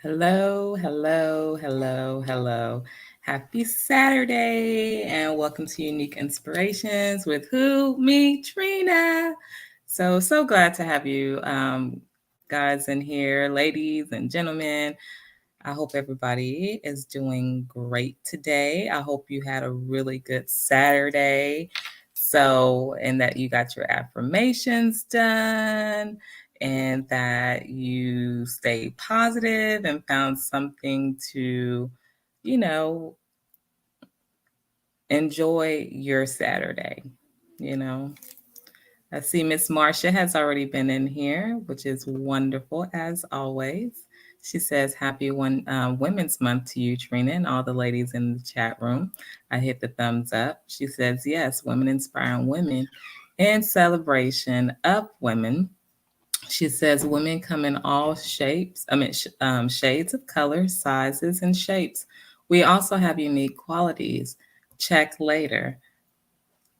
Hello, hello, hello, hello. Happy Saturday and welcome to Unique Inspirations with who? Me, Trina. So glad to have you guys in here, ladies and gentlemen. I hope everybody is doing great today. I hope you had a really good Saturday. And that you got your affirmations done and that you stayed positive and found something to, you know, enjoy your Saturday. You know, I see Miss Marcia has already been in here, which is wonderful as always. She says, Happy Women's Month to you, Trina, and all the ladies in the chat room. I hit the thumbs up. She says, Yes, women inspiring women in celebration of women. She says, Women come in all shades of color, sizes, and shapes. We also have unique qualities. Check later.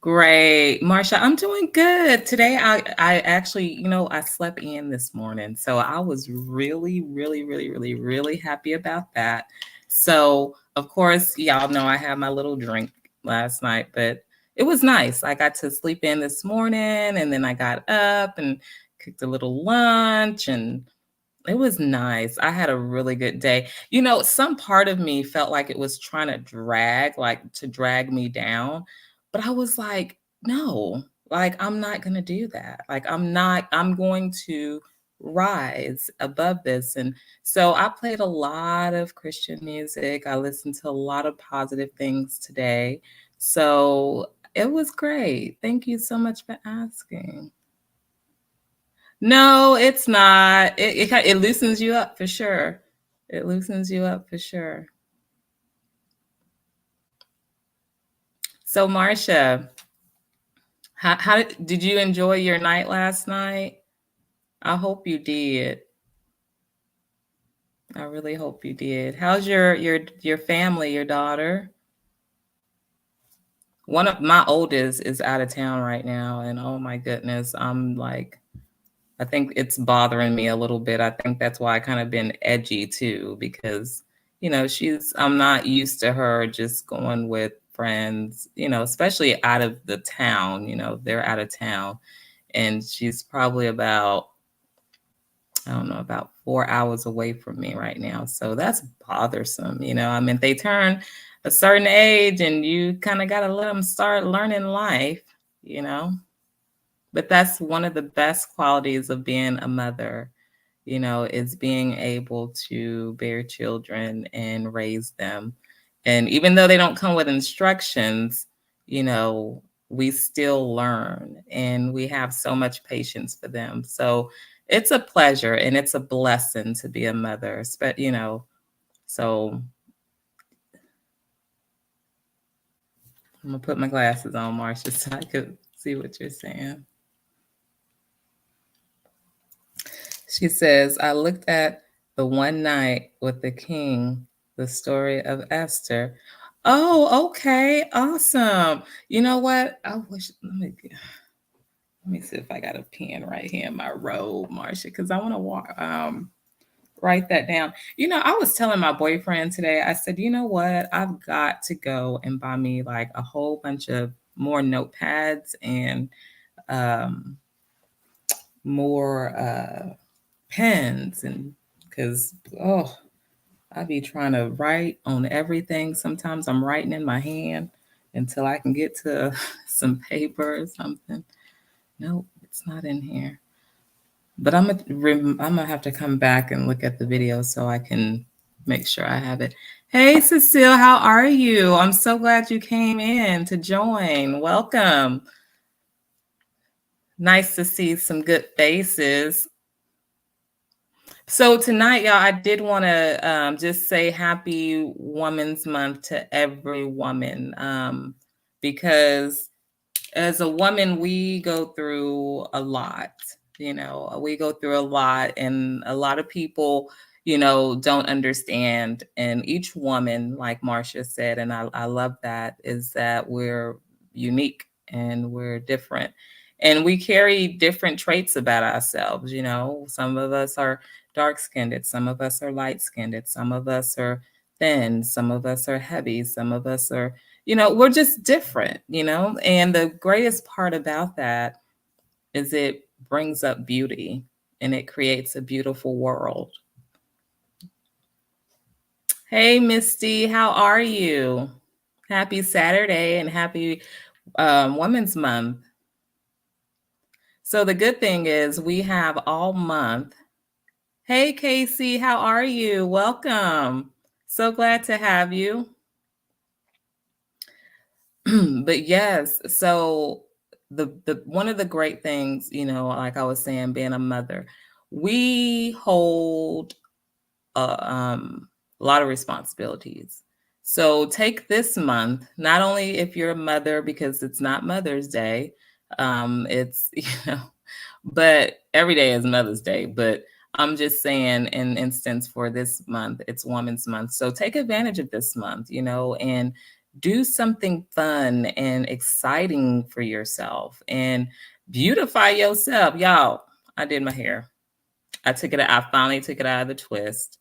Great. Marsha, I'm doing good. Today I actually, I slept in this morning. So I was really, really, really, really, really happy about that. So of course, y'all know I had my little drink last night, but it was nice. I got to sleep in this morning and then I got up and cooked a little lunch and it was nice. I had a really good day. Some part of me felt like it was trying to drag me down. But I was like, no, like, I'm not going to do that. I'm going to rise above this. And so I played a lot of Christian music. I listened to a lot of positive things today. So it was great. Thank you so much for asking. No, it's not. It loosens you up for sure. It loosens you up for sure. So, Marcia, how did you enjoy your night last night? I hope you did. I really hope you did. How's your family, your daughter? One of my oldest is out of town right now, and oh my goodness, I think it's bothering me a little bit. I think that's why I kind of been edgy too, because, I'm not used to her just going with friends, especially out of the town, they're out of town. And she's probably about, I don't know, about 4 hours away from me right now. So that's bothersome. I mean, they turn a certain age and you kind of got to let them start learning life, you know? But that's one of the best qualities of being a mother, is being able to bear children and raise them. And even though they don't come with instructions, we still learn and we have so much patience for them. So it's a pleasure and it's a blessing to be a mother, so I'm gonna put my glasses on, Marcia, so I could see what you're saying. She says, I looked at The One Night with the King, the story of Esther. Oh, okay. Awesome. You know what? Let me see if I got a pen right here in my robe, Marcia, because I want to write that down. I was telling my boyfriend today, I said, you know what? I've got to go and buy me like a whole bunch of more notepads and more pens, and because I be trying to write on everything. Sometimes I'm writing in my hand until I can get to some paper or something. Nope, it's not in here. But I'm gonna have to come back and look at the video so I can make sure I have it. Hey, Cecile, how are you? I'm so glad you came in to join. Welcome. Nice to see some good faces. So tonight, y'all, I did want to just say Happy Women's Month to every woman, because as a woman, we go through a lot. We go through a lot, and a lot of people, don't understand. And each woman, like Marcia said, and I love that, is that we're unique and we're different. And we carry different traits about ourselves. Some of us are dark skinned, some of us are light skinned, some of us are thin, some of us are heavy, some of us are, we're just different, and the greatest part about that is it brings up beauty and it creates a beautiful world. Hey, Misty, how are you? Happy Saturday and happy Women's Month. So the good thing is we have all month. Hey, Casey, how are you? Welcome. So glad to have you. But yes, so the one of the great things, like I was saying, being a mother, we hold a lot of responsibilities. So take this month, not only if you're a mother, because it's not Mother's Day, it's, but every day is Mother's Day. But I'm just saying, in instance for this month, it's Women's Month. So take advantage of this month, and do something fun and exciting for yourself and beautify yourself. Y'all, I did my hair. I finally took it out of the twist.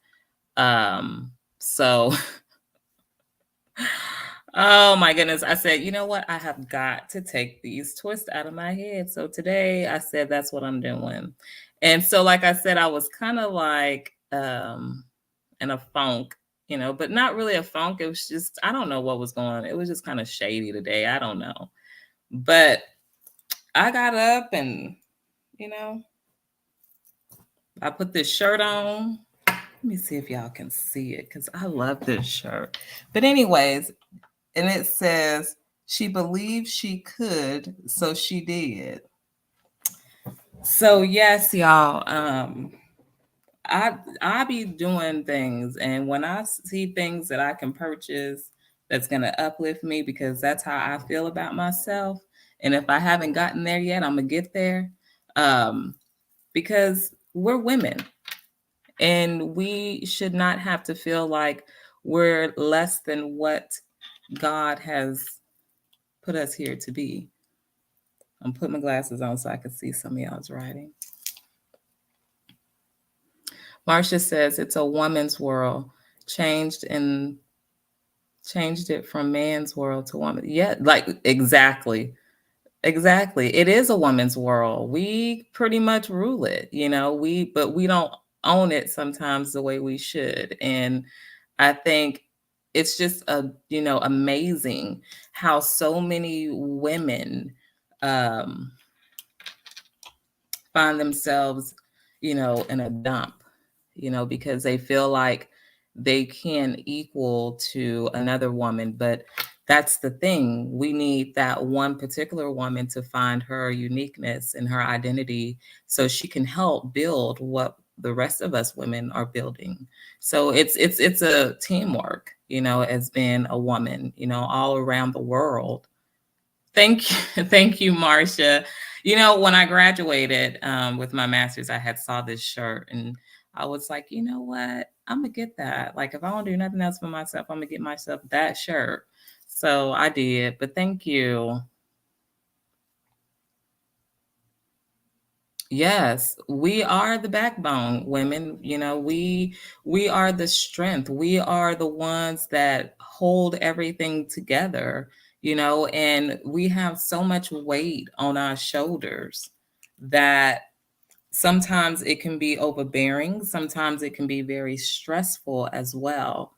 So oh my goodness. I said, you know what? I have got to take these twists out of my head. So today I said that's what I'm doing. And so, like I said, I was kind of like in a funk, but not really a funk. It was just, I don't know what was going on. It was just kind of shady today. I don't know. But I got up and, I put this shirt on. Let me see if y'all can see it because I love this shirt. But anyways, and it says, she believed she could, so she did. So yes, y'all, I be doing things, and when I see things that I can purchase that's gonna uplift me, because that's how I feel about myself. And if I haven't gotten there yet, I'm gonna get there. Because we're women. And we should not have to feel like we're less than what God has put us here to be. I'm putting my glasses on so I can see some of y'all's writing. Marcia says it's a woman's world, changed it from man's world to woman. Yeah, like exactly. Exactly. It is a woman's world. We pretty much rule it, but we don't own it sometimes the way we should. And I think it's just amazing how so many women find themselves, in a dump, because they feel like they can equal to another woman. But that's the thing. We need that one particular woman to find her uniqueness and her identity so she can help build what the rest of us women are building. So it's a teamwork, as being a woman, all around the world. Thank you. Thank you, Marcia. When I graduated with my master's, I had saw this shirt and I was like, you know what? I'm going to get that. Like, if I don't do nothing else for myself, I'm going to get myself that shirt. So I did, but thank you. Yes, we are the backbone, women. We are the strength. We are the ones that hold everything together, and we have so much weight on our shoulders that sometimes it can be overbearing, sometimes it can be very stressful as well.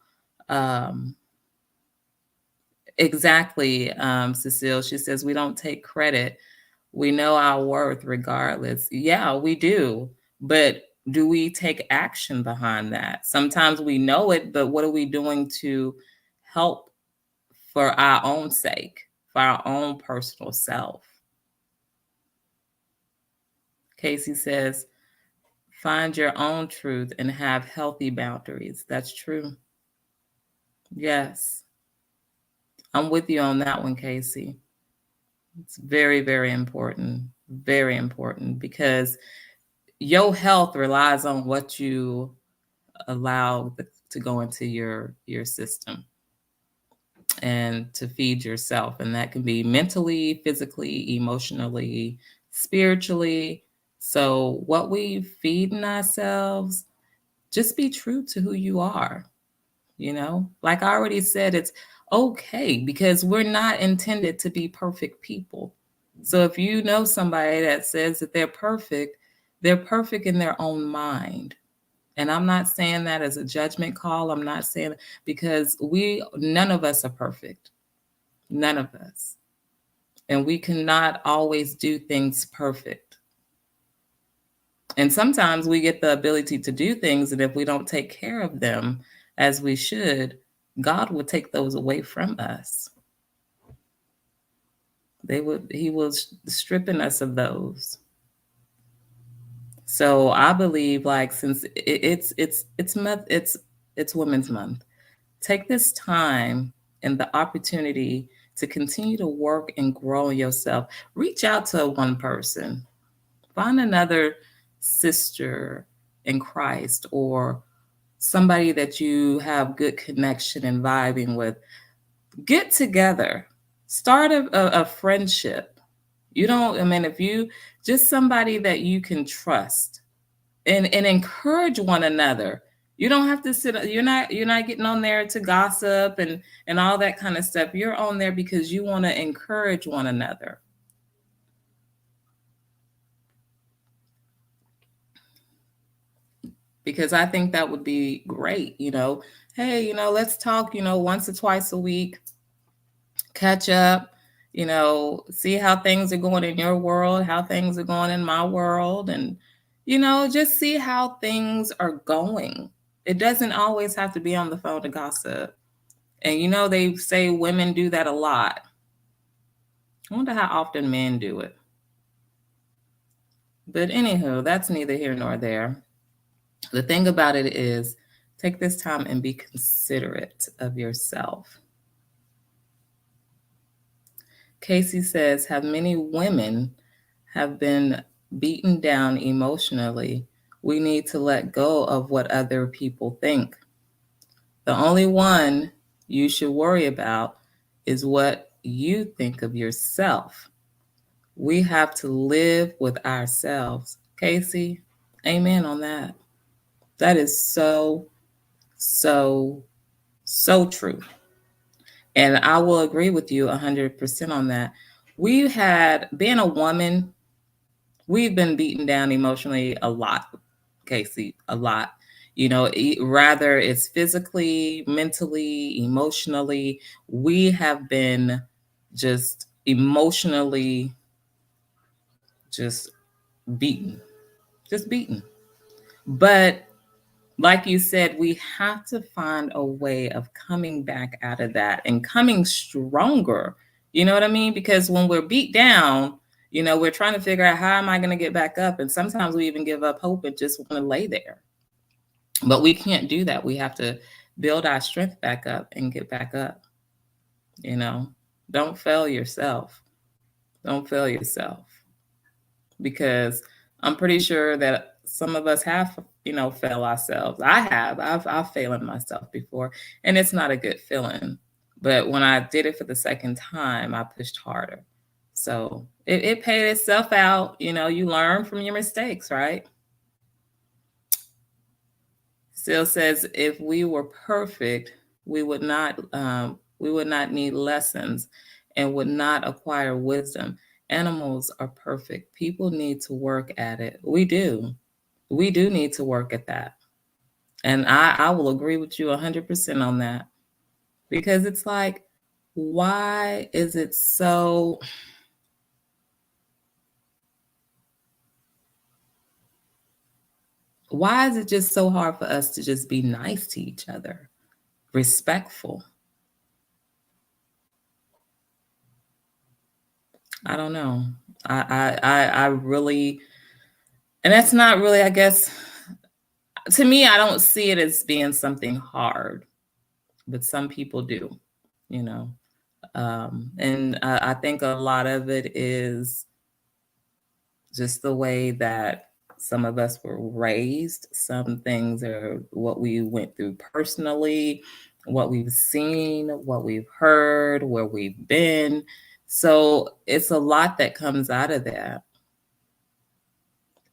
Um, exactly, Cecile. She says we don't take credit. We know our worth regardless. Yeah, we do. But do we take action behind that? Sometimes we know it, but what are we doing to help for our own sake, for our own personal self? Casey says, find your own truth and have healthy boundaries. That's true. Yes. I'm with you on that one, Casey. It's very, very important. Very important, because your health relies on what you allow to go into your system and to feed yourself. And that can be mentally, physically, emotionally, spiritually. So what we feed in ourselves Just be true to who you are. Like I already said, it's okay because we're not intended to be perfect people. So if you know somebody that says that they're perfect in their own mind. And I'm not saying that as a judgment call. I'm not saying, because none of us are perfect. None of us. And we cannot always do things perfect. And sometimes we get the ability to do things, and if we don't take care of them as we should, God will take those away from us. He was stripping us of those. So I believe, like, since it's Women's Month, take this time and the opportunity to continue to work and grow yourself. Reach out to one person, find another sister in Christ, or somebody that you have good connection and vibing with. Get together, start a friendship. If you just somebody that you can trust, and encourage one another. You don't have to you're not getting on there to gossip and all that kind of stuff. You're on there because you want to encourage one another. Because I think that would be great. Hey, let's talk, once or twice a week, catch up, see how things are going in your world, how things are going in my world, and, just see how things are going. It doesn't always have to be on the phone to gossip. And, they say women do that a lot. I wonder how often men do it. But anywho, that's neither here nor there. The thing about it is, take this time and be considerate of yourself. Casey says, have many women have been beaten down emotionally? We need to let go of what other people think. The only one you should worry about is what you think of yourself. We have to live with ourselves. Casey, amen on that. That is so, so, so true. And I will agree with you 100% on that. Being a woman, we've been beaten down emotionally a lot, Casey, a lot. Rather it's physically, mentally, emotionally, we have been just emotionally just beaten, just beaten. But like you said, we have to find a way of coming back out of that and coming stronger. You know what I mean? Because when we're beat down, we're trying to figure out, how am I going to get back up? And sometimes we even give up hope and just want to lay there. But we can't do that. We have to build our strength back up and get back up. Don't fail yourself. Don't fail yourself. Because I'm pretty sure that some of us have, fail ourselves. I have. I've failed myself before, and it's not a good feeling. But when I did it for the second time, I pushed harder. So it paid itself out. You learn from your mistakes, right? Still says, if we were perfect, we would not need lessons and would not acquire wisdom. Animals are perfect. People need to work at it. We do need to work at that. And I will agree with you 100% on that. Because it's like, why is it so... Why is it just so hard for us to just be nice to each other, respectful? I don't know. I really, and that's not really, I guess, to me, I don't see it as being something hard, but some people do, and I think a lot of it is just the way that some of us were raised. Some things are what we went through personally, what we've seen, what we've heard, where we've been. So it's a lot that comes out of that.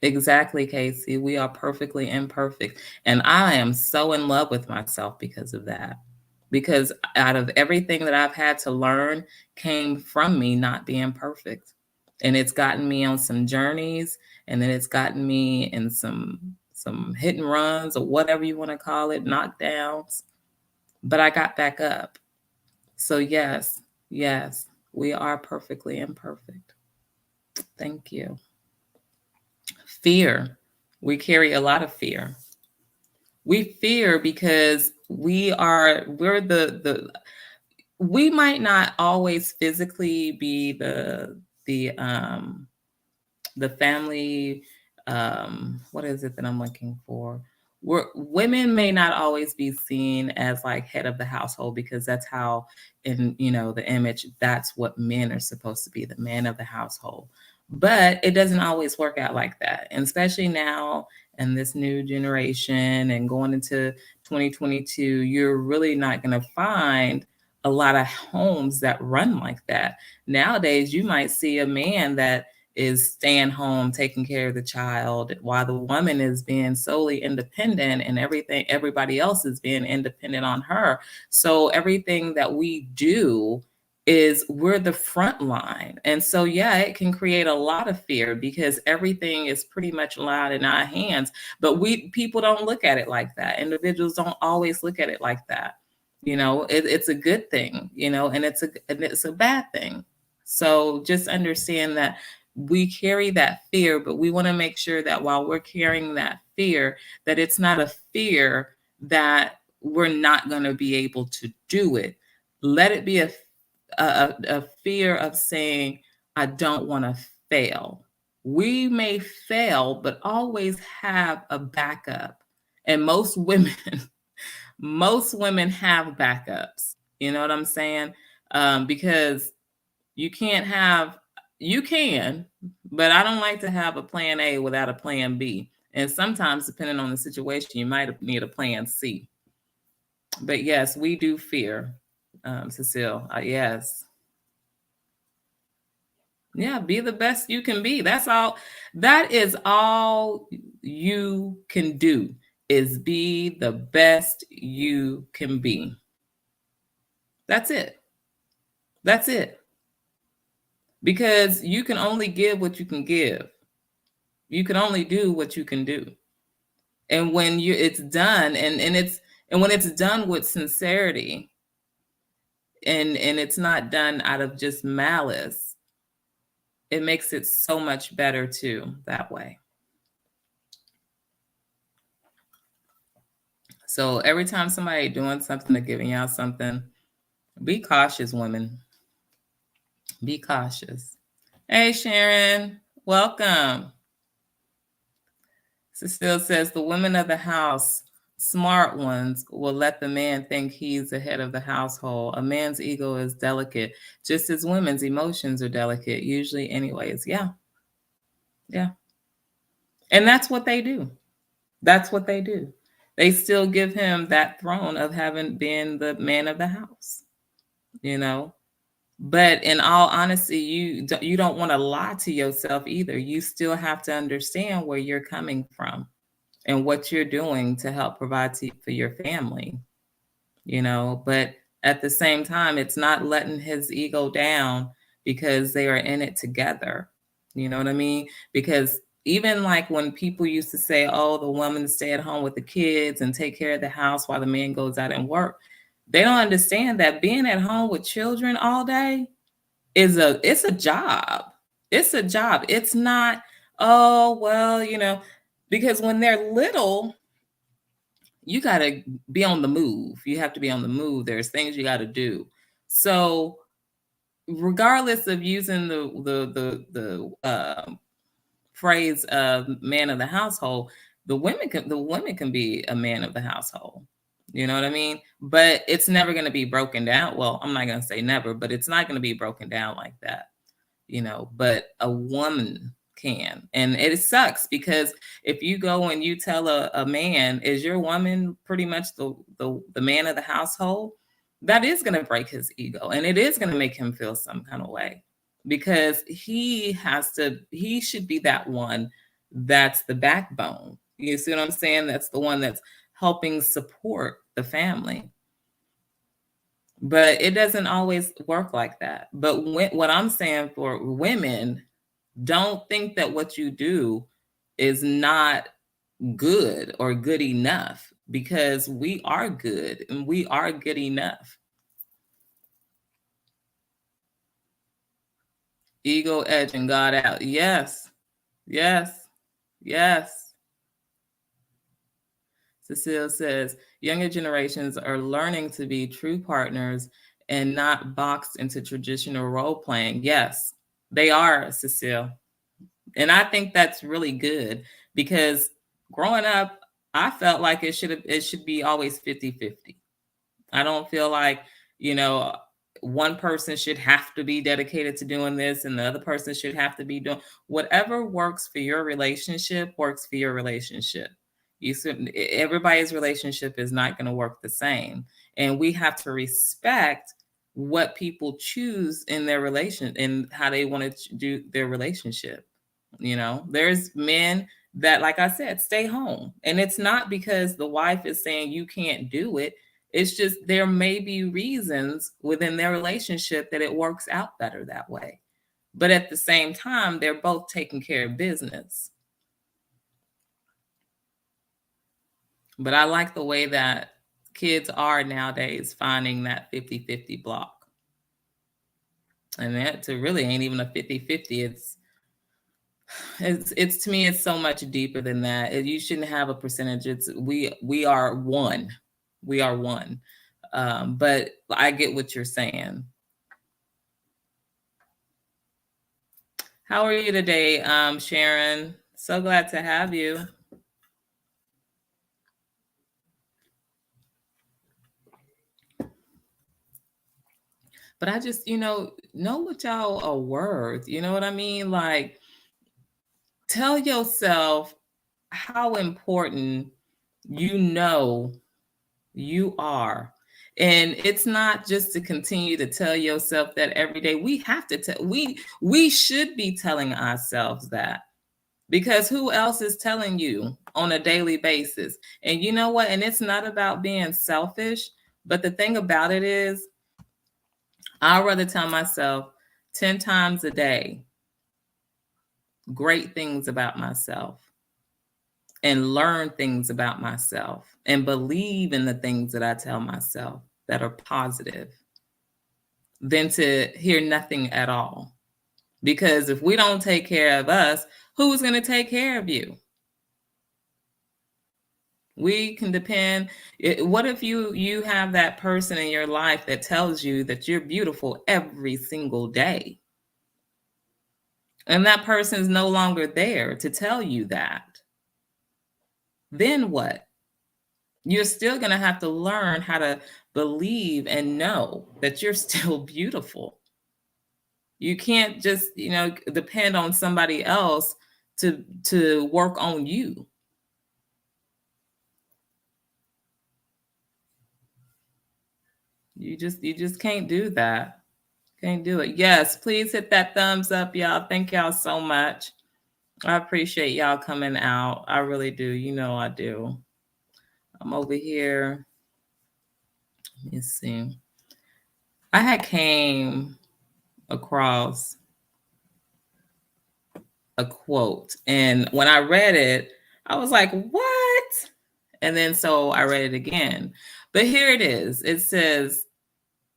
Exactly, Casey. We are perfectly imperfect. And I am so in love with myself because of that. Because out of everything that I've had to learn came from me not being perfect. And it's gotten me on some journeys, and then it's gotten me in some hit and runs, or whatever you want to call it, knockdowns. But I got back up. So yes, yes, we are perfectly imperfect. Thank you. Fear. We carry a lot of fear. We fear because we're we might not always physically be the family, what is it that I'm looking for? Women may not always be seen as like head of the household, because that's how, in the image, that's what men are supposed to be, the man of the household. But it doesn't always work out like that, and especially now in this new generation and going into 2022, you're really not going to find a lot of homes that run like that. Nowadays, you might see a man that is staying home taking care of the child, while the woman is being solely independent, and everybody else is being independent on her. So everything that we do is, we're the front line. And so yeah, it can create a lot of fear because everything is pretty much allowed in our hands. But people don't look at it like that. Individuals don't always look at it like that. It's a good thing, and it's a bad thing. So just understand that we carry that fear, but we want to make sure that while we're carrying that fear, that it's not a fear that we're not going to be able to do it. Let it be a fear of saying, I don't want to fail. We may fail, but always have a backup. And most women, most women have backups. You know what I'm saying? Because you can, but I don't like to have a plan A without a plan B. And sometimes, depending on the situation, you might need a plan C. But yes, we do fear, Cecile. Yes. Yeah, be the best you can be. That's all. That is all you can do, is be the best you can be. That's it. That's it. Because you can only give what you can give. You can only do what you can do. And when it's done, and when it's done with sincerity, and it's not done out of just malice, it makes it so much better too that way. So every time somebody doing something or giving y'all something, be cautious, women. Be cautious. Hey, Sharon, welcome. Cecile says the women of the house, smart ones, will let the man think he's the head of the household. A man's ego is delicate, just as women's emotions are delicate, usually anyways. Yeah. Yeah. And that's what they do. That's what they do. They still give him that throne of having been the man of the house, But in all honesty, you don't want to lie to yourself either. You still have to understand where you're coming from and what you're doing to help provide for your family, But at the same time, it's not letting his ego down because they are in it together. You know what I mean? Because even like when people used to say, oh, the woman stay at home with the kids and take care of the house while the man goes out and work, they don't understand that being at home with children all day it's a job. It's a job. It's not, oh, well, because when they're little, you got to be on the move. You have to be on the move. There's things you got to do. So regardless of using the phrase of man of the household, the women can be a man of the household. You know what I mean? But it's never going to be broken down. Well, I'm not going to say never, but it's not going to be broken down like that. But a woman can. And it sucks because if you go and you tell a man, is your woman pretty much the man of the household? That is going to break his ego, and it is going to make him feel some kind of way, because he should be that one that's the backbone. You see what I'm saying? That's the one that's helping support the family. But it doesn't always work like that. But what I'm saying for women, don't think that what you do is not good or good enough, because we are good and we are good enough. Ego edging God out. Yes, yes, yes. Cecile says, younger generations are learning to be true partners and not boxed into traditional role playing. Yes, they are, Cecile. And I think that's really good, because growing up, I felt like it should be always 50-50. I don't feel like, you know, one person should have to be dedicated to doing this and the other person should have to be doing whatever works for your relationship, works for your relationship. Everybody's relationship is not going to work the same. And we have to respect what people choose in their relation and how they want to do their relationship. There's men that, like I said, stay home. And it's not because the wife is saying you can't do it. It's just there may be reasons within their relationship that it works out better that way. But at the same time, they're both taking care of business. But I like the way that kids are nowadays finding that 50-50 block. And that really ain't even a 50-50. It's to me, it's so much deeper than that. You shouldn't have a percentage. We are one. We are one. But I get what you're saying. How are you today, Sharon? So glad to have you. But I just, know what y'all are worth. You know what I mean? Like, tell yourself how important you are. And it's not just to continue to tell yourself that every day. We have to tell, we should be telling ourselves that, because who else is telling you on a daily basis? And you know what? And it's not about being selfish, but the thing about it is, I'd rather tell myself 10 times a day great things about myself and learn things about myself and believe in the things that I tell myself that are positive than to hear nothing at all. Because if we don't take care of us, who's going to take care of you? We can depend. What if you have that person in your life that tells you that you're beautiful every single day? And that person is no longer there to tell you that. Then what? You're still going to have to learn how to believe and know that you're still beautiful. You can't just, depend on somebody else to work on you. You just can't do that. Can't do it. Yes, please hit that thumbs up, y'all. Thank y'all so much. I appreciate y'all coming out. I really do. I do. I'm over here. Let me see. I had came across a quote, and when I read it, I was like, what? And then so I read it again. But here it is. It says,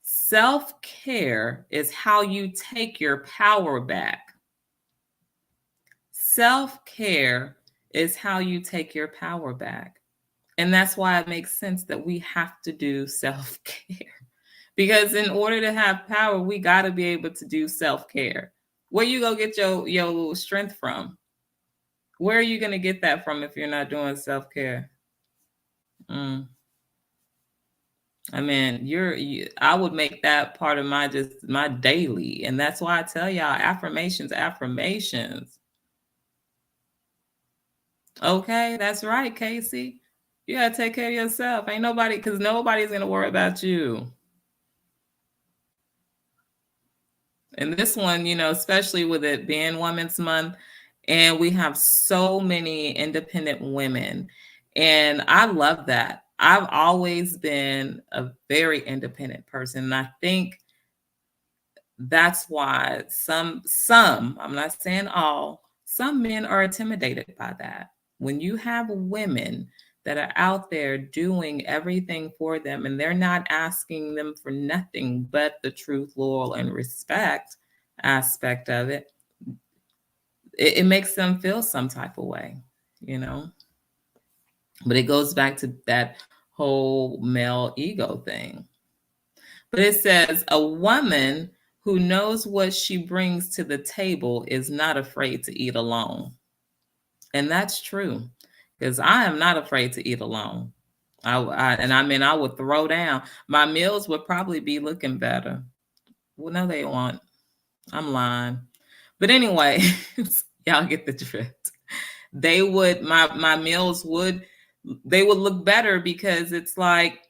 self-care is how you take your power back. Self-care is how you take your power back. And that's why it makes sense that we have to do self-care. Because in order to have power, we got to be able to do self-care. Where you go get your strength from? Where are you going to get that from if you're not doing self-care? I mean, I would make that part of my daily. And that's why I tell y'all, affirmations. Okay, that's right, Casey. You got to take care of yourself. Because nobody's going to worry about you. And this one, especially with it being Women's Month, And we have so many independent women. And I love that. I've always been a very independent person. And I think that's why I'm not saying all, some men are intimidated by that. When you have women that are out there doing everything for them and they're not asking them for nothing but the truth, loyal, and respect aspect of it, it makes them feel some type of way, you know? But it goes back to that whole male ego thing. But it says a woman who knows what she brings to the table is not afraid to eat alone. And that's true because I am not afraid to eat alone. I would throw down. My meals would probably be looking better. Well, no, they won't. I'm lying. But anyway, y'all get the drift. My meals would look better because it's like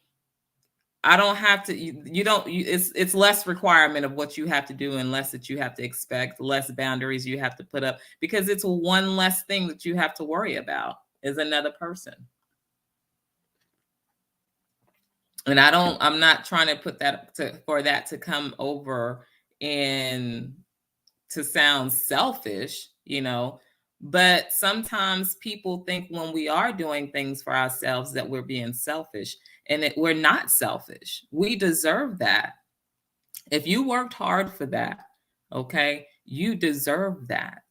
I don't have to. You don't. It's less requirement of what you have to do, and less that you have to expect, less boundaries you have to put up, because it's one less thing that you have to worry about is another person. And I'm not trying to put that for that to come over and to sound selfish, but sometimes people think when we are doing things for ourselves that we're being selfish, and we're not selfish. We deserve that. If you worked hard for that, okay, you deserve that.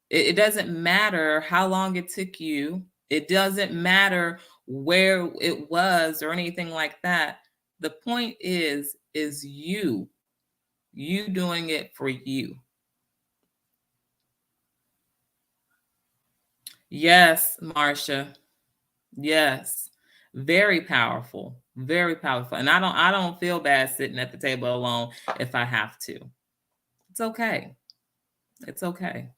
It doesn't matter how long it took you. It doesn't matter where it was or anything like that. The point is you doing it for you. Yes, Marcia. Yes. Very powerful. Very powerful. And I don't feel bad sitting at the table alone if I have to. It's okay. It's okay.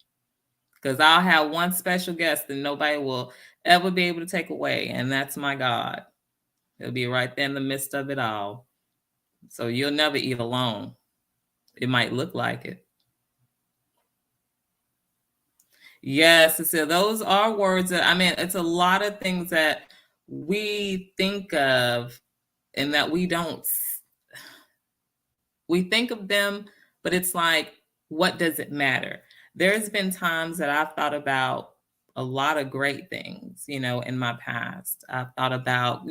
Because I'll have one special guest that nobody will ever be able to take away, and that's my God. He'll be right there in the midst of it all. So you'll never eat alone. It might look like it. Yes, so those are words that, it's a lot of things that we think of and that we don't. We think of them, but it's like, what does it matter? There's been times that I've thought about a lot of great things, in my past. I've thought about,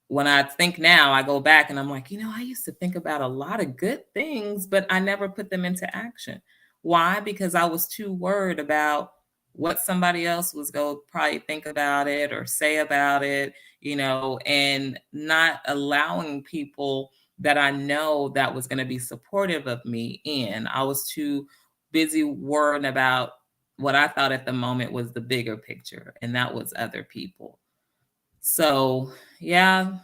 when I think now, I go back and I'm like, I used to think about a lot of good things, but I never put them into action. Why? Because I was too worried about what somebody else was going to probably think about it or say about it, and not allowing people that I know that was going to be supportive of me in. I was too busy worrying about what I thought at the moment was the bigger picture, and that was other people. So, yeah.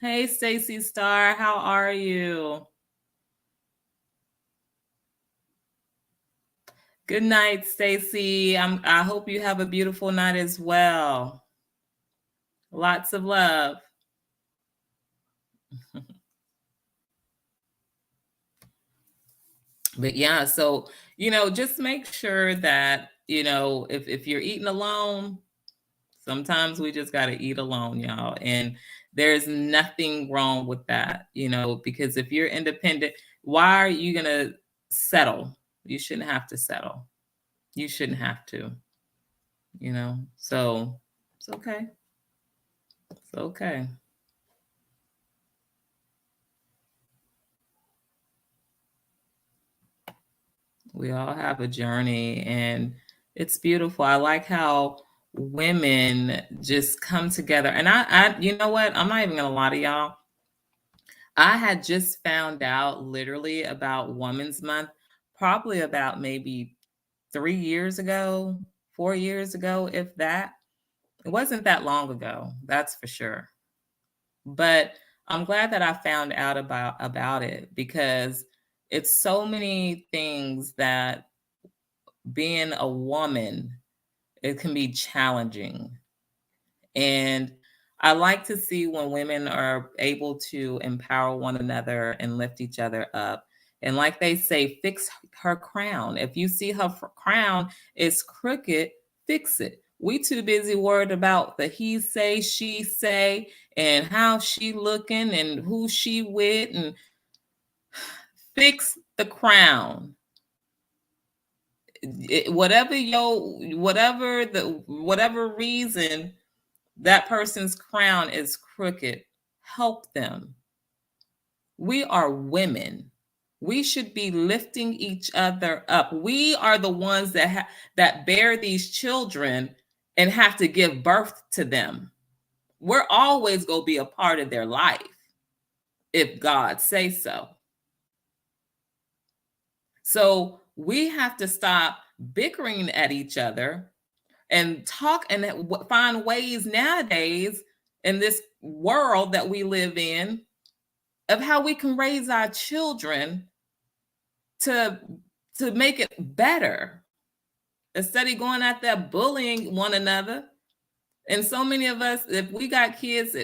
Hey, Stacy Star, how are you? Good night, Stacy. I hope you have a beautiful night as well. Lots of love. But yeah, so, just make sure that, if you're eating alone, sometimes we just got to eat alone, y'all. And there's nothing wrong with that, because if you're independent, why are you going to settle? You shouldn't have to settle. You shouldn't have to, So it's okay. It's okay. We all have a journey and it's beautiful. I like how women just come together. And you know what? I'm not even gonna lie to y'all. I had just found out literally about Women's Month, probably about maybe 3 years ago, 4 years ago, if that. It wasn't that long ago, that's for sure. But I'm glad that I found out about it because it's so many things that being a woman, it can be challenging. And I like to see when women are able to empower one another and lift each other up And like they say, fix her crown. If you see her crown is crooked, fix it. We too busy worried about the he say, she say, and how she looking and who she with, and fix the crown. Whatever reason that person's crown is crooked, help them. We are women. We should be lifting each other up. We are the ones that bear these children and have to give birth to them. We're always going to be a part of their life if God say so. So we have to stop bickering at each other and talk and find ways nowadays in this world that we live in of how we can raise our children to make it better, instead of going out there bullying one another. And so many of us, if we got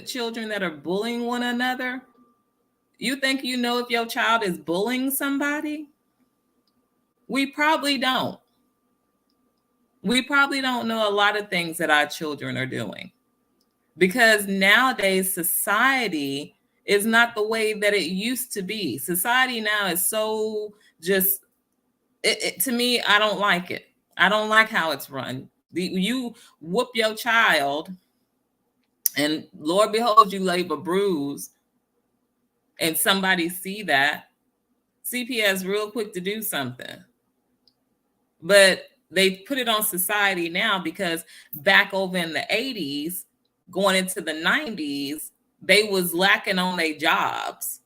children that are bullying one another, you think you know if your child is bullying somebody? We probably don't. We probably don't know a lot of things that our children are doing, because nowadays society is not the way that it used to be. Society now is so just, to me, I don't like it. I don't like how it's run. You whoop your child, and Lord behold, you leave a bruise, and somebody see that, CPS real quick to do something. But they put it on society now because back over in the 80s, going into the 90s, they was lacking on their jobs.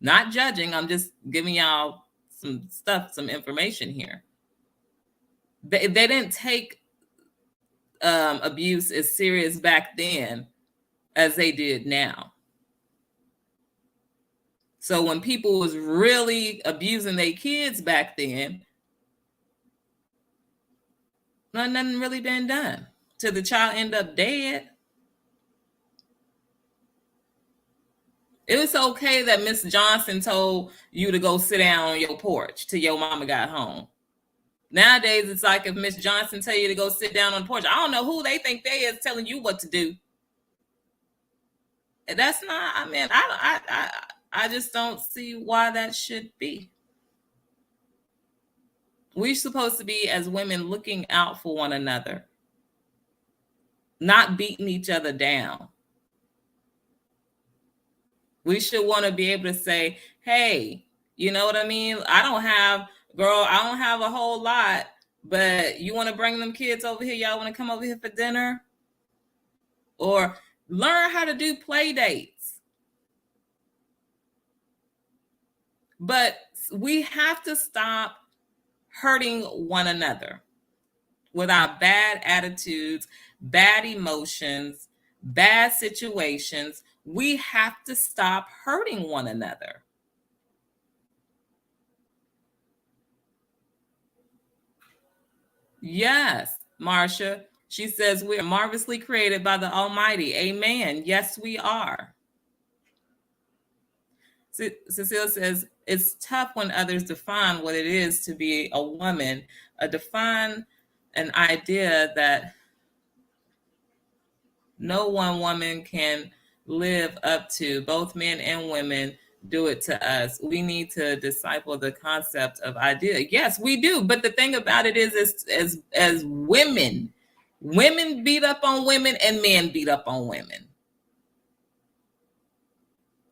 Not judging, I'm just giving y'all some information here. They didn't take abuse as serious back then as they did now. So when people was really abusing their kids back then, nothing really been done till the child end up dead. It was okay that Miss Johnson told you to go sit down on your porch till your mama got home. Nowadays, it's like if Miss Johnson tell you to go sit down on the porch, I don't know who they think they is telling you what to do. That's not, I mean, I just don't see why that should be. We're supposed to be, as women, looking out for one another, not beating each other down. We should want to be able to say, hey, you know what I mean? I don't have a whole lot, but you want to bring them kids over here? Y'all want to come over here for dinner? Or learn how to do play dates. But we have to stop hurting one another with our bad attitudes, bad emotions, bad situations. We have to stop hurting one another. Yes, Marcia. She says we are marvelously created by the Almighty. Amen. Yes, we are. Cecile says it's tough when others define what it is to be a woman, define an idea that no one woman can live up to. Both men and women do it to us. We need to disciple the concept of idea. Yes, we do. But the thing about it is, as women beat up on women and men beat up on women.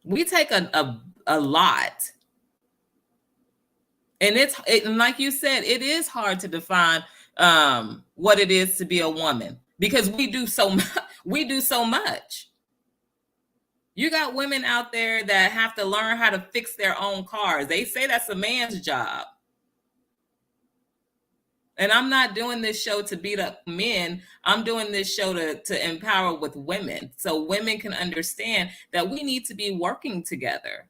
We take a lot. And and like you said, it is hard to define what it is to be a woman, because we do so much. You got women out there that have to learn how to fix their own cars. They say that's a man's job. And I'm not doing this show to beat up men. I'm doing this show to empower with women, so women can understand that we need to be working together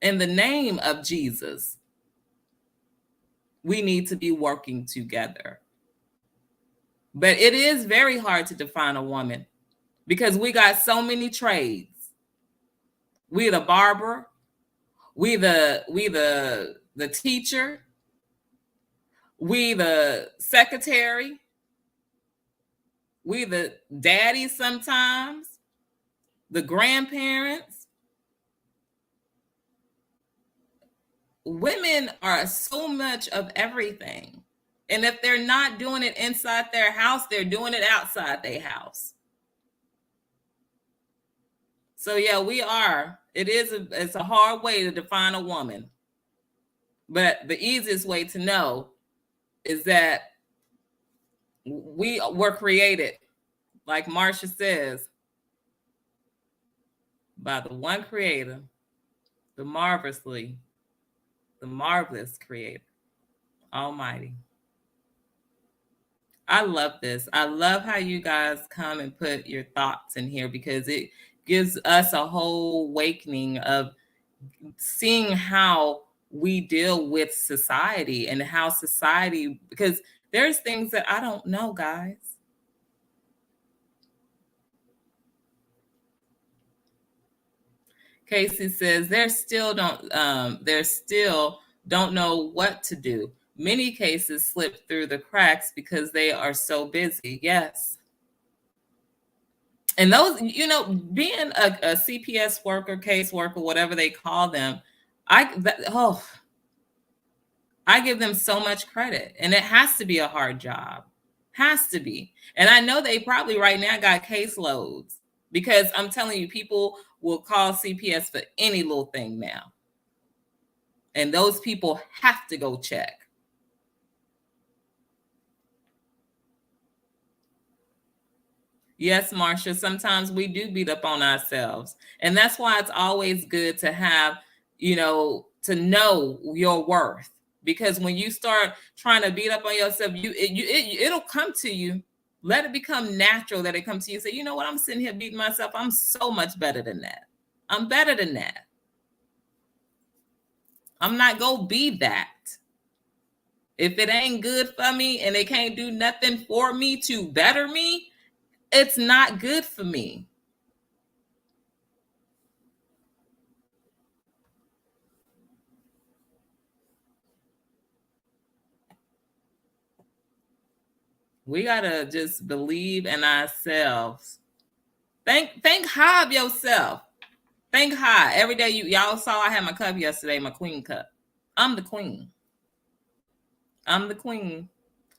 in the name of Jesus. We need to be working together. But it is very hard to define a woman, because we got so many trades. We the barber, we the teacher, we the secretary, we the daddy sometimes, the grandparents. Women are so much of everything. And if they're not doing it inside their house, they're doing it outside their house. So yeah, we are. It's a hard way to define a woman. But the easiest way to know is that we were created, like Marcia says, by the one creator, the marvelous creator, Almighty. I love this. I love how you guys come and put your thoughts in here, because it gives us a whole awakening of seeing how we deal with society and how society, because there's things that I don't know, guys. Casey says they're still don't know what to do. Many cases slip through the cracks because they are so busy. Yes. And those, being a CPS worker, caseworker, whatever they call them, I give them so much credit. And it has to be a hard job. Has to be. And I know they probably right now got caseloads, because I'm telling you, people will call CPS for any little thing now. And those people have to go check. Yes, Marcia, sometimes we do beat up on ourselves. And that's why it's always good to have, to know your worth. Because when you start trying to beat up on yourself, it'll come to you. Let it become natural that it comes to you. Say, you know what? I'm sitting here beating myself. I'm so much better than that. I'm better than that. I'm not going to be that. If it ain't good for me and it can't do nothing for me to better me, it's not good for me. We gotta just believe in ourselves. Think high of yourself. Think high. Every day y'all saw I had my cup yesterday, my queen cup. I'm the queen. I'm the queen.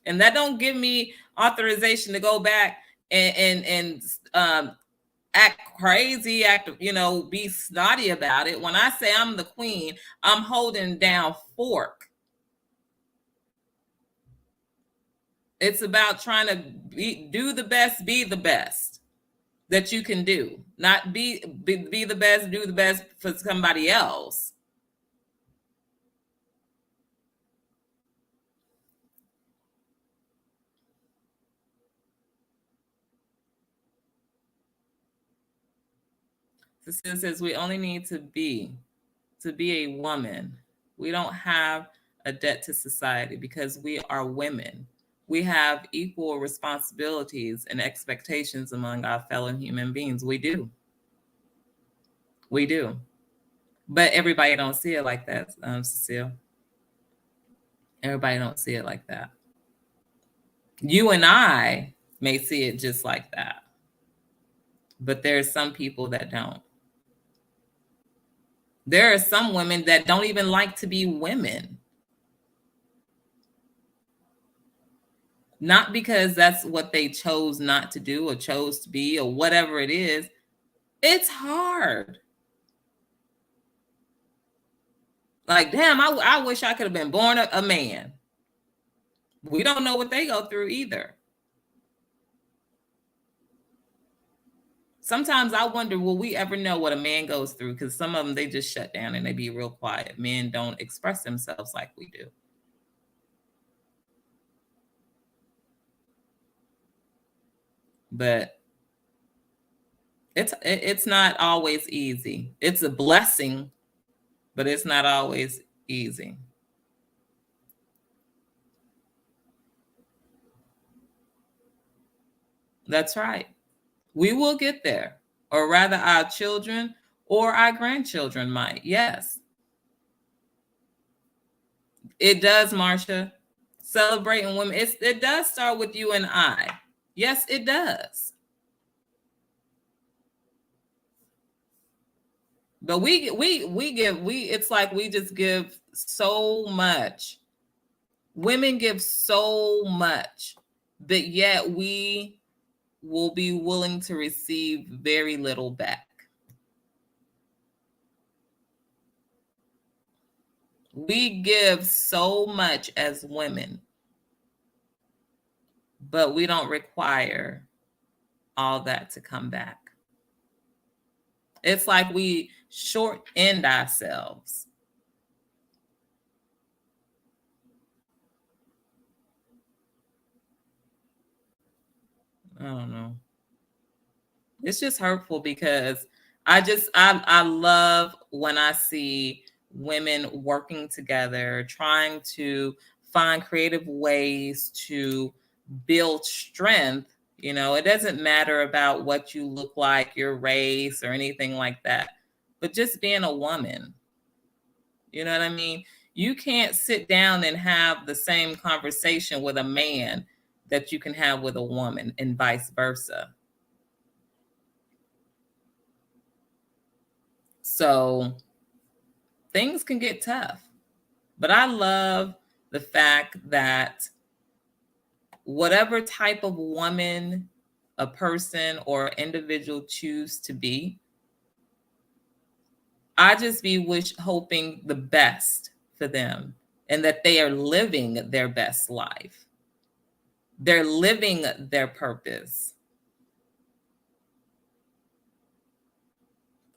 And that don't give me authorization to go back and act crazy, be snotty about it. When I say I'm the queen, I'm holding down fork. It's about trying to do the best, be the best that you can do. Not be the best, do the best for somebody else. Cecilia says we only need to be a woman. We don't have a debt to society because we are women. We have equal responsibilities and expectations among our fellow human beings. We do. We do. But everybody don't see it like that, Cecile. Everybody don't see it like that. You and I may see it just like that. But there's some people that don't. There are some women that don't even like to be women. Not because that's what they chose not to do or chose to be or whatever it is. It's hard. Like, damn, I wish I could have been born a man. We don't know what they go through either. Sometimes I wonder, will we ever know what a man goes through? Because some of them, they just shut down and they be real quiet. Men don't express themselves like we do. But it's not always easy. It's a blessing, but it's not always easy. That's right. We will get there, or rather our children or our grandchildren might. Yes. It does, Marsha. Celebrating women. It does start with you and I. Yes, it does. But we it's like we just give so much. Women give so much, but yet we will be willing to receive very little back. We give so much as women, but we don't require all that to come back. It's like we short end ourselves. I don't know. It's just hurtful because I love when I see women working together, trying to find creative ways to build strength. You know, it doesn't matter about what you look like, your race, or anything like that, but just being a woman. You know what I mean? You can't sit down and have the same conversation with a man that you can have with a woman, and vice versa. So things can get tough. But I love the fact that whatever type of woman a person or individual choose to be, I just be hoping the best for them and that they are living their best life. They're living their purpose.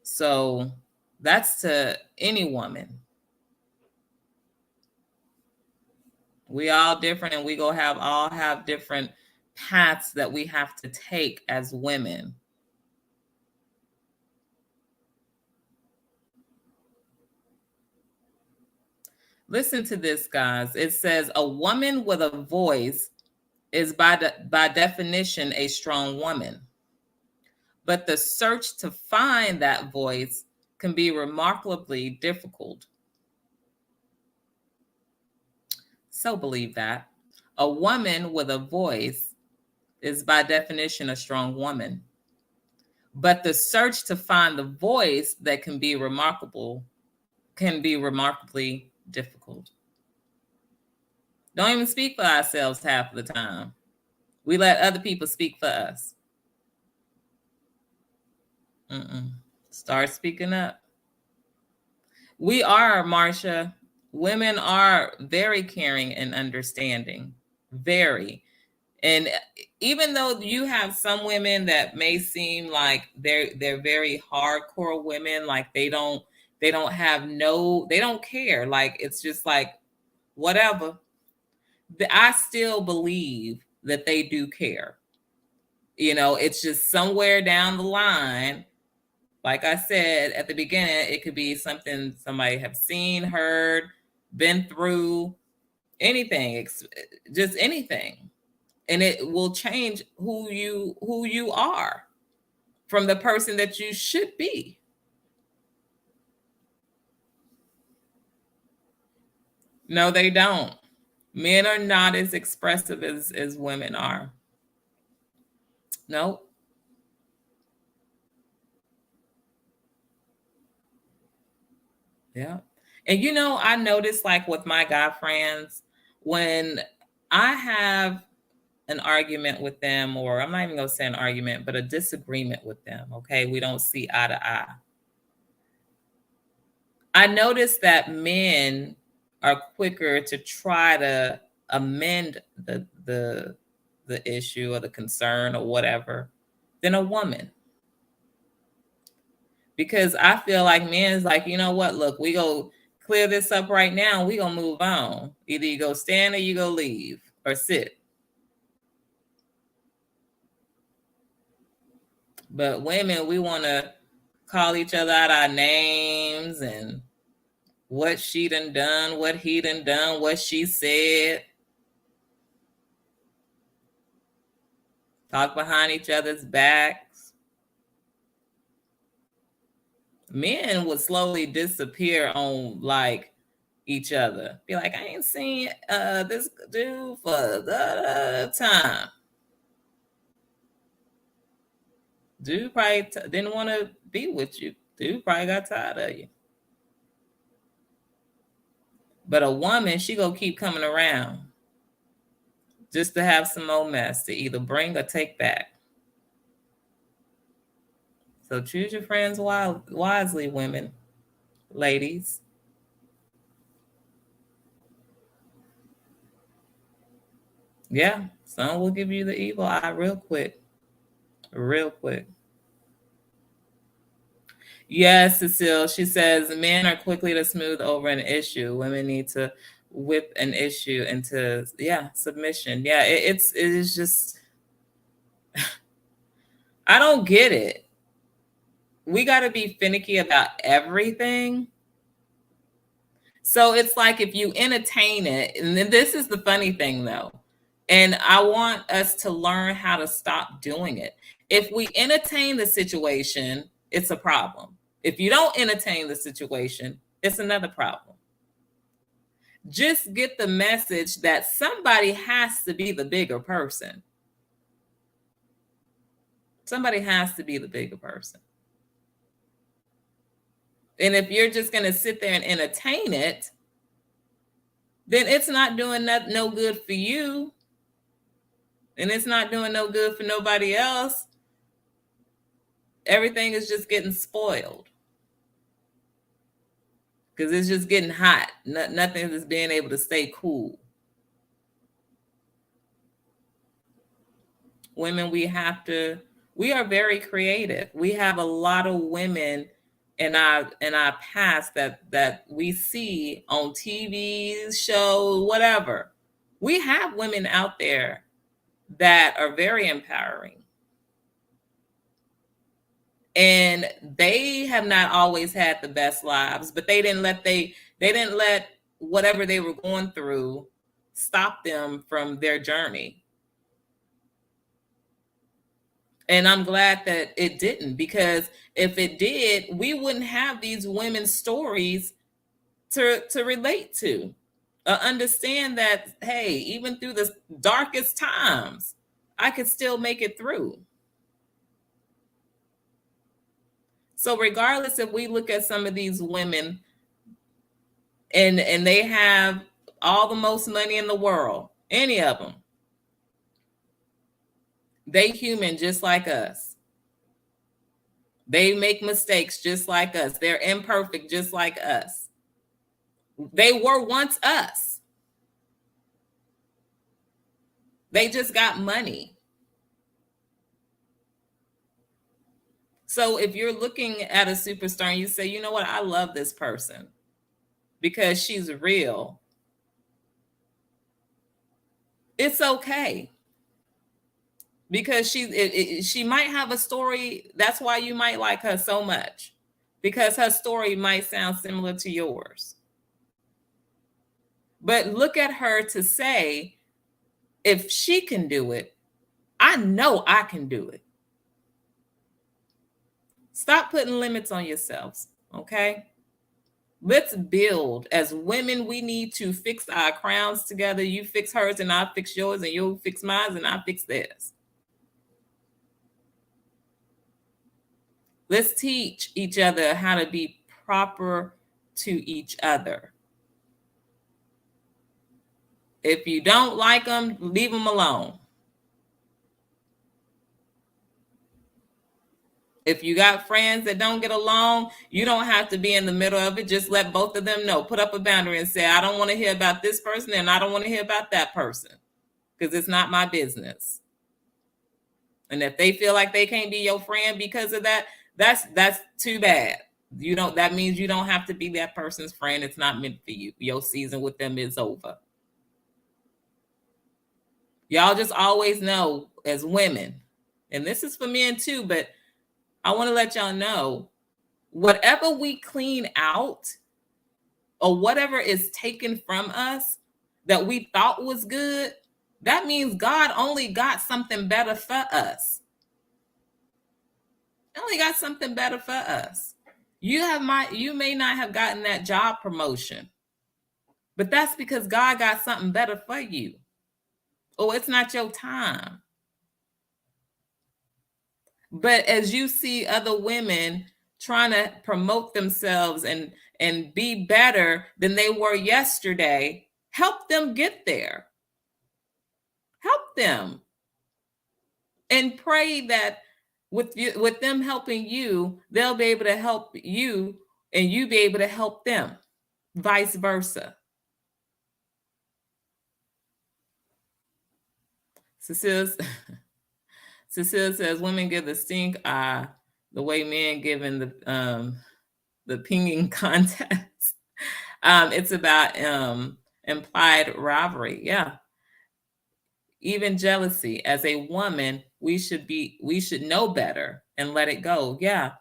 So that's to any woman. We all different, and we go all have different paths that we have to take as women. Listen to this, guys. It says a woman with a voice is by definition a strong woman. But the search to find that voice can be remarkably difficult. So believe that. A woman with a voice is by definition a strong woman. But the search to find the voice that can be remarkably difficult. Don't even speak for ourselves half of the time. We let other people speak for us. Start speaking up. We are, Marsha. Women are very caring and understanding. Very. And even though you have some women that may seem like they're very hardcore women, like they don't care. Like it's just like whatever. I still believe that they do care. You know, it's just somewhere down the line. Like I said at the beginning, it could be something somebody have seen, heard, been through, anything, just anything. And it will change who you are from the person that you should be. No, they don't. Men are not as expressive as women are. Nope. Yeah. And you know, I noticed like with my guy friends, when I have an argument with them, or I'm not even gonna say an argument, but a disagreement with them, okay, we don't see eye to eye. I noticed that men are quicker to try to amend the issue or the concern or whatever than a woman. Because I feel like men is like, you know what, look, we go clear this up right now, we gonna move on. Either you go stand or you go leave or sit. But women, we want to call each other out our names and what she done, what he done, what she said. Talk behind each other's backs. Men would slowly disappear on like each other. Be like, I ain't seen this dude for the time. Dude probably didn't want to be with you. Dude probably got tired of you. But a woman, she gonna keep coming around just to have some more mess to either bring or take back. So choose your friends wisely, women, ladies. Yeah, some will give you the evil eye real quick. Real quick. Yes, Cecile. She says men are quickly to smooth over an issue. Women need to whip an issue into submission. Yeah, it is just I don't get it. We got to be finicky about everything. So it's like if you entertain it, and then this is the funny thing though, and I want us to learn how to stop doing it. If we entertain the situation, it's a problem. If you don't entertain the situation, it's another problem. Just get the message that somebody has to be the bigger person. Somebody has to be the bigger person. And if you're just going to sit there and entertain it, then it's not doing no good for you. And it's not doing no good for nobody else. Everything is just getting spoiled. Because it's just getting hot. Nothing is being able to stay cool. Women, we are very creative. We have a lot of women in our past that we see on TV shows, whatever. We have women out there that are very empowering. And they have not always had the best lives, but they didn't let whatever they were going through stop them from their journey. And I'm glad that it didn't, because if it did, we wouldn't have these women's stories to relate to. Understand that, hey, even through the darkest times, I could still make it through. So regardless if we look at some of these women and they have all the most money in the world, any of them, they human just like us. They make mistakes just like us. They're imperfect just like us. They were once us. They just got money. So if you're looking at a superstar and you say, you know what, I love this person because she's real, it's okay. Because she might have a story. That's why you might like her so much, because her story might sound similar to yours. But look at her to say, if she can do it, I know I can do it. Stop putting limits on yourselves, okay? Let's build. As women, we need to fix our crowns together. You fix hers and I'll fix yours, and you'll fix mine and I'll fix theirs. Let's teach each other how to be proper to each other. If you don't like them, leave them alone. If you got friends that don't get along, you don't have to be in the middle of it. Just let both of them know. Put up a boundary and say, I don't want to hear about this person and I don't want to hear about that person, because it's not my business. And if they feel like they can't be your friend because of that, that's too bad. That means you don't have to be that person's friend. It's not meant for you. Your season with them is over. Y'all just always know, as women, and this is for men too, but I want to let y'all know, whatever we clean out or whatever is taken from us that we thought was good, that means God only got something better for us. Only got something better for us. You may not have gotten that job promotion, But that's because God got something better for you. Oh, it's not your time. But as you see other women trying to promote themselves and be better than they were yesterday, help them get there. Help them. And pray that with them helping you, they'll be able to help you and you be able to help them, vice versa. Cecile says women give the stink eye the way men give in the pinging contest. It's about implied rivalry. Yeah. Even jealousy. As a woman, we should know better and let it go. Yeah.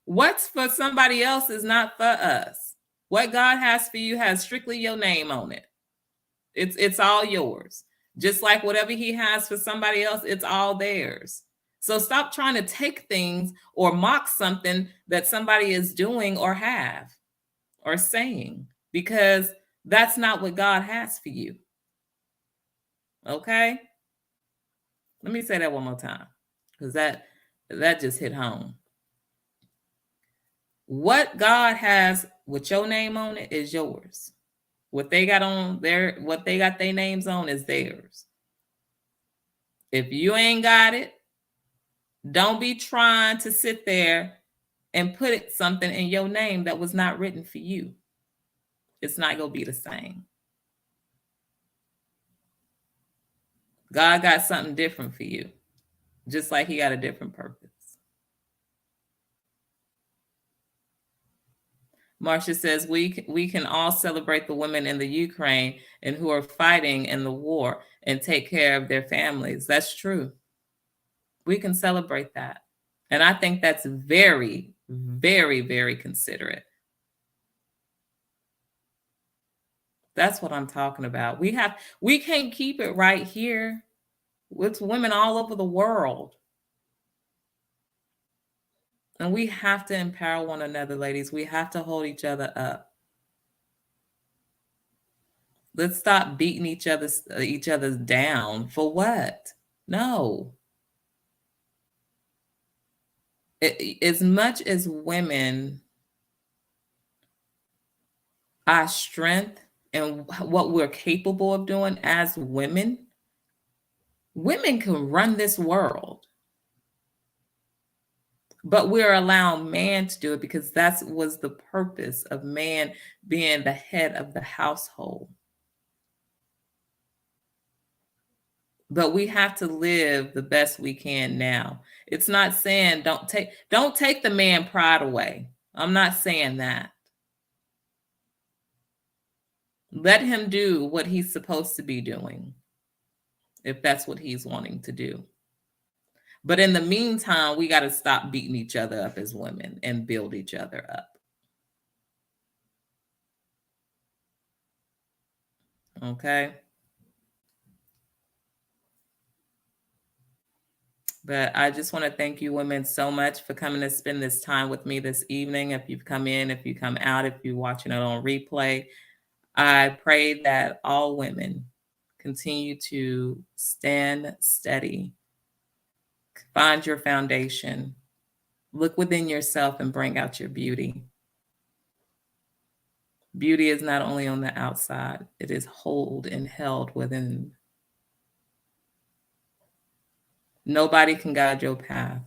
What's for somebody else is not for us. What God has for you has strictly your name on it. It's all yours. Just like whatever he has for somebody else, it's all theirs. So stop trying to take things or mock something that somebody is doing or have or saying, because that's not what God has for you. Okay? Let me say that one more time, because that just hit home. What God has with your name on it is yours. What they got their names on is theirs. If you ain't got it, don't be trying to sit there and put something in your name that was not written for you. It's not going to be the same. God got something different for you, just like he got a different purpose. Marcia says, we can all celebrate the women in the Ukraine and who are fighting in the war and take care of their families. That's true. We can celebrate that. And I think that's very, very, very considerate. That's what I'm talking about. We can't keep it right here. It's women all over the world. And we have to empower one another, ladies. We have to hold each other up. Let's stop beating each other's down. For what? No. As much as women, our strength and what we're capable of doing as women can run this world. But we're allowing man to do it because that was the purpose of man being the head of the household. But we have to live the best we can now. It's not saying don't take the man pride away. I'm not saying that. Let him do what he's supposed to be doing, if that's what he's wanting to do. But in the meantime, we got to stop beating each other up as women and build each other up. Okay? But I just want to thank you women so much for coming to spend this time with me this evening. If you've come in, if you come out, if you're watching it on replay, I pray that all women continue to stand steady, find your foundation, look within yourself and bring out your beauty. Beauty is not only on the outside, it is hold and held within. Nobody can guide your path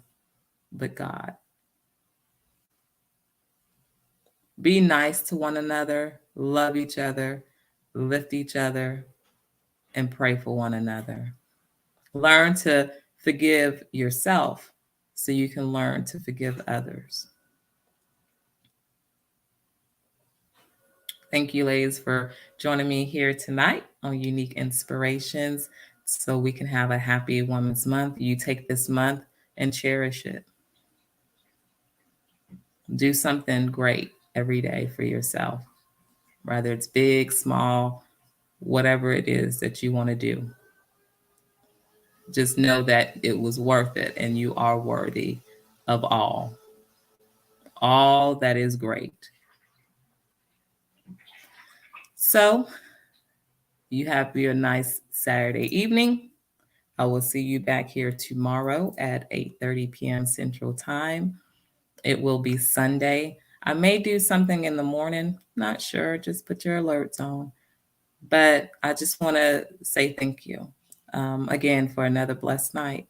but God. Be nice to one another, love each other, lift each other, and pray for one another. Learn to forgive yourself so you can learn to forgive others. Thank you, ladies, for joining me here tonight on Unique Inspirations so we can have a happy Women's Month. You take this month and cherish it. Do something great every day for yourself, whether it's big, small, whatever it is that you want to do. Just know that it was worth it and you are worthy of all that is great. So You have your nice Saturday evening. I will see you back here tomorrow at 8:30 p.m. Central Time. It will be Sunday. I may do something in the morning, not sure. Just put your alerts on. But I just want to say thank you again for another blessed night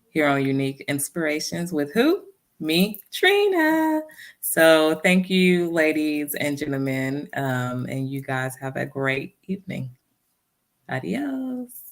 here on Unique Inspirations with who? Me, Trina. So thank you, ladies and gentlemen. And you guys have a great evening. Adios.